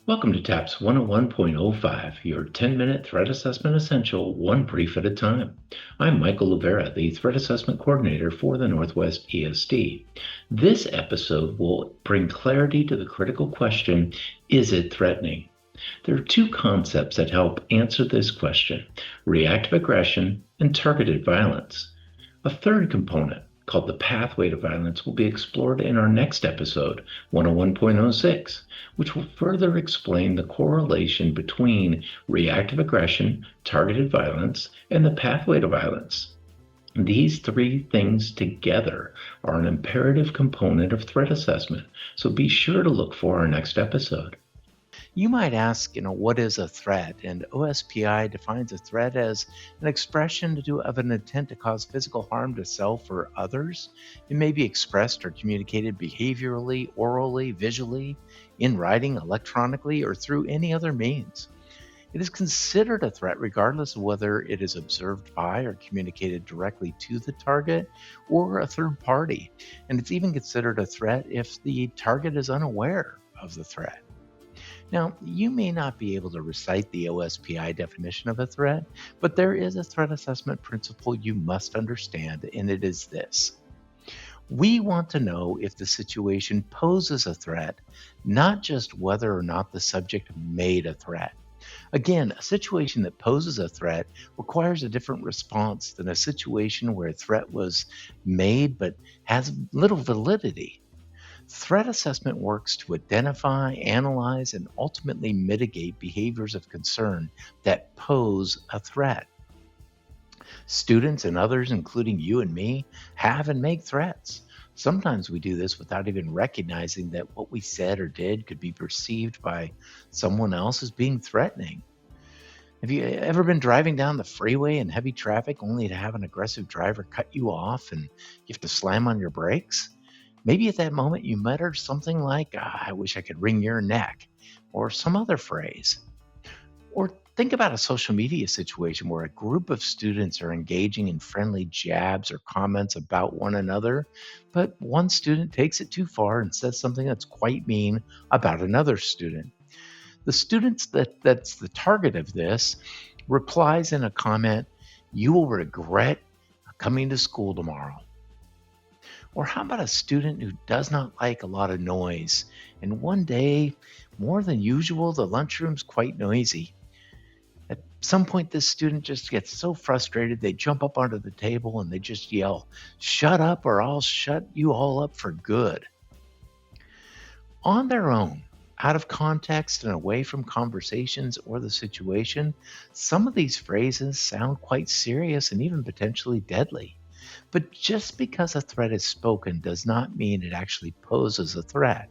Welcome to TAPS 101.05, your 10-minute threat assessment essential, one brief at a time. I'm Michael Rivera, the Threat Assessment Coordinator for the Northwest ESD. This episode will bring clarity to the critical question, is it threatening? There are two concepts that help answer this question, reactive aggression and targeted violence. A third component, called the pathway to violence, will be explored in our next episode, 101.06, which will further explain the correlation between reactive aggression, targeted violence, and the pathway to violence. These three things together are an imperative component of threat assessment, so be sure to look for our next episode. You might ask, what is a threat? And OSPI defines a threat as an expression of an intent to cause physical harm to self or others. It may be expressed or communicated behaviorally, orally, visually, in writing, electronically, or through any other means. It is considered a threat regardless of whether it is observed by or communicated directly to the target or a third party. And it's even considered a threat if the target is unaware of the threat. Now, you may not be able to recite the OSPI definition of a threat, but there is a threat assessment principle you must understand, and it is this. We want to know if the situation poses a threat, not just whether or not the subject made a threat. Again, a situation that poses a threat requires a different response than a situation where a threat was made but has little validity. Threat assessment works to identify, analyze, and ultimately mitigate behaviors of concern that pose a threat. Students and others, including you and me, have and make threats. Sometimes we do this without even recognizing that what we said or did could be perceived by someone else as being threatening. Have you ever been driving down the freeway in heavy traffic only to have an aggressive driver cut you off and you have to slam on your brakes? Maybe at that moment you muttered something like, I wish I could wring your neck, or some other phrase. Or think about a social media situation where a group of students are engaging in friendly jabs or comments about one another, but one student takes it too far and says something that's quite mean about another student. The student that's the target of this replies in a comment, "You will regret coming to school tomorrow." Or how about a student who does not like a lot of noise, and one day, more than usual, the lunchroom's quite noisy. At some point, this student just gets so frustrated, they jump up onto the table and they just yell, "Shut up or I'll shut you all up for good." On their own, out of context and away from conversations or the situation, some of these phrases sound quite serious and even potentially deadly. But just because a threat is spoken does not mean it actually poses a threat.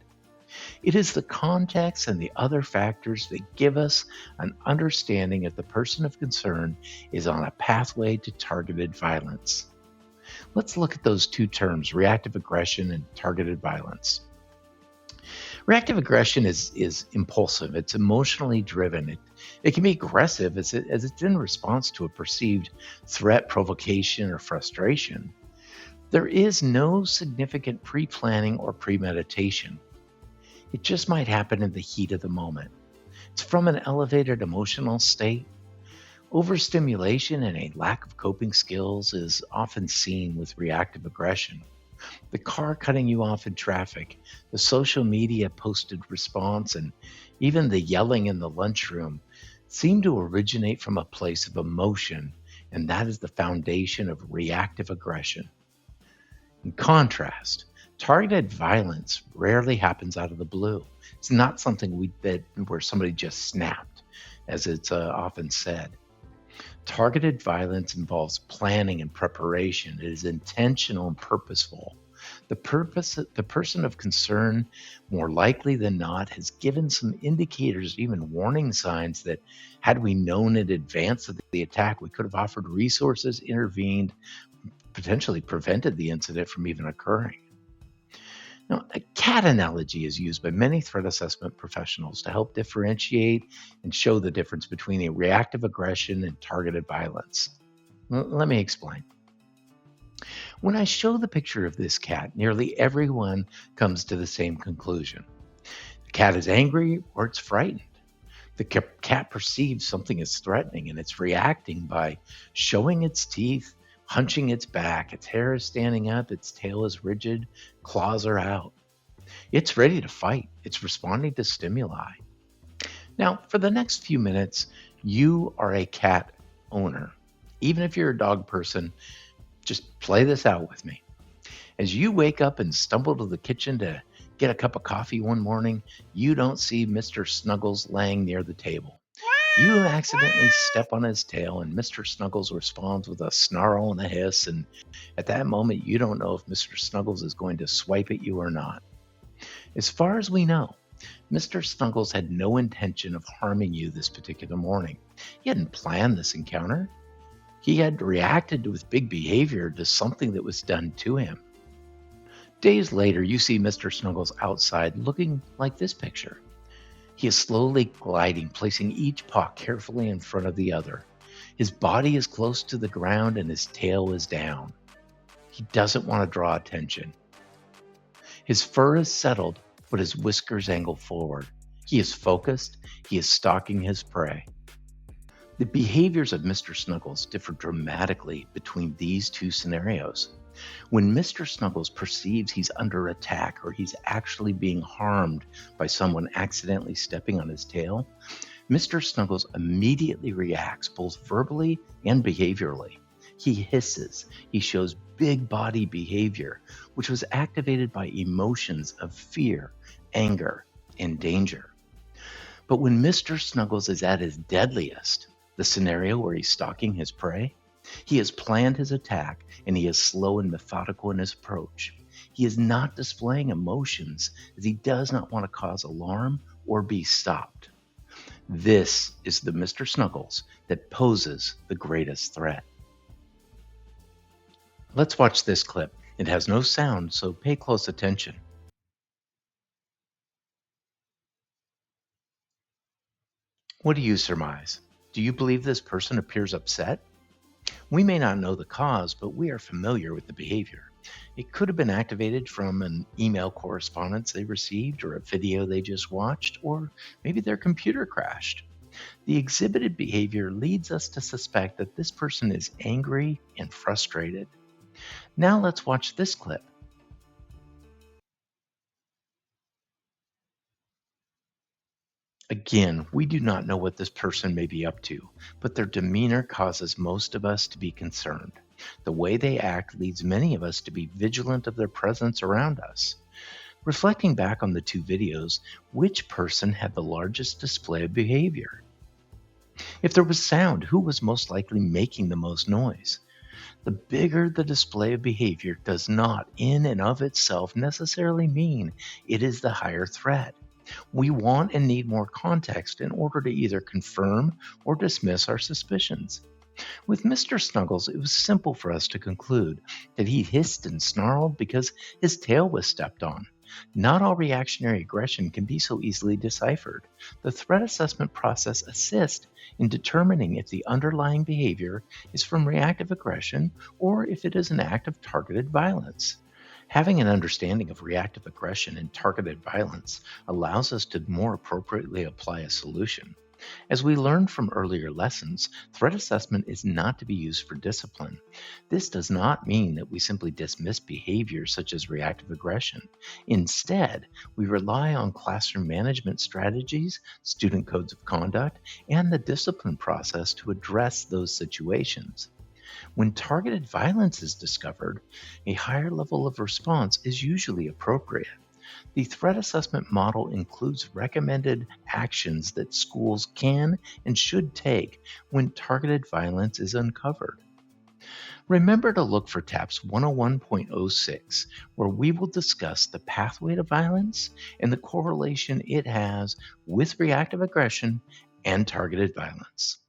It is the context and the other factors that give us an understanding if the person of concern is on a pathway to targeted violence. Let's look at those two terms, reactive aggression and targeted violence. Reactive aggression is impulsive. It's emotionally driven. It can be aggressive as it's in response to a perceived threat, provocation, or frustration. There is no significant pre-planning or premeditation. It just might happen in the heat of the moment. It's from an elevated emotional state. Overstimulation and a lack of coping skills is often seen with reactive aggression. The car cutting you off in traffic, the social media posted response, and even the yelling in the lunchroom seem to originate from a place of emotion, and that is the foundation of reactive aggression. In contrast, targeted violence rarely happens out of the blue. It's not something where somebody just snapped, as it's often said. Targeted violence involves planning and preparation. It is intentional and purposeful. The person of concern, more likely than not, has given some indicators, even warning signs that had we known in advance of the attack, we could have offered resources, intervened, potentially prevented the incident from even occurring. Now, a cat analogy is used by many threat assessment professionals to help differentiate and show the difference between a reactive aggression and targeted violence. Let me explain. When I show the picture of this cat, nearly everyone comes to the same conclusion. The cat is angry or it's frightened. The cat perceives something is threatening and it's reacting by showing its teeth, hunching its back, its hair is standing up, its tail is rigid, claws are out. It's ready to fight. It's responding to stimuli. Now, for the next few minutes, you are a cat owner. Even if you're a dog person, just play this out with me. As you wake up and stumble to the kitchen to get a cup of coffee one morning, you don't see Mr. Snuggles laying near the table. You accidentally step on his tail, and Mr. Snuggles responds with a snarl and a hiss. And at that moment, you don't know if Mr. Snuggles is going to swipe at you or not. As far as we know, Mr. Snuggles had no intention of harming you this particular morning. He hadn't planned this encounter. He had reacted with big behavior to something that was done to him. Days later, you see Mr. Snuggles outside looking like this picture. He is slowly gliding, placing each paw carefully in front of the other. His body is close to the ground and his tail is down. He doesn't want to draw attention. His fur is settled, but his whiskers angle forward. He is focused. He is stalking his prey. The behaviors of Mr. Snuggles differ dramatically between these two scenarios. When Mr. Snuggles perceives he's under attack or he's actually being harmed by someone accidentally stepping on his tail, Mr. Snuggles immediately reacts both verbally and behaviorally. He hisses. He shows big body behavior, which was activated by emotions of fear, anger, and danger. But when Mr. Snuggles is at his deadliest, the scenario where he's stalking his prey, he has planned his attack and he is slow and methodical in his approach. He is not displaying emotions as he does not want to cause alarm or be stopped. This is the Mr. Snuggles that poses the greatest threat. Let's watch this clip. It has no sound, so pay close attention. What do you surmise? Do you believe this person appears upset? We may not know the cause, but we are familiar with the behavior. It could have been activated from an email correspondence they received or a video they just watched, or maybe their computer crashed. The exhibited behavior leads us to suspect that this person is angry and frustrated. Now let's watch this clip. Again, we do not know what this person may be up to, but their demeanor causes most of us to be concerned. The way they act leads many of us to be vigilant of their presence around us. Reflecting back on the two videos, which person had the largest display of behavior? If there was sound, who was most likely making the most noise? The bigger the display of behavior does not, in and of itself, necessarily mean it is the higher threat. We want and need more context in order to either confirm or dismiss our suspicions. With Mr. Snuggles, it was simple for us to conclude that he hissed and snarled because his tail was stepped on. Not all reactionary aggression can be so easily deciphered. The threat assessment process assists in determining if the underlying behavior is from reactive aggression or if it is an act of targeted violence. Having an understanding of reactive aggression and targeted violence allows us to more appropriately apply a solution. As we learned from earlier lessons, threat assessment is not to be used for discipline. This does not mean that we simply dismiss behaviors such as reactive aggression. Instead, we rely on classroom management strategies, student codes of conduct, and the discipline process to address those situations. When targeted violence is discovered, a higher level of response is usually appropriate. The threat assessment model includes recommended actions that schools can and should take when targeted violence is uncovered. Remember to look for TAPS 101.06, where we will discuss the pathway to violence and the correlation it has with reactive aggression and targeted violence.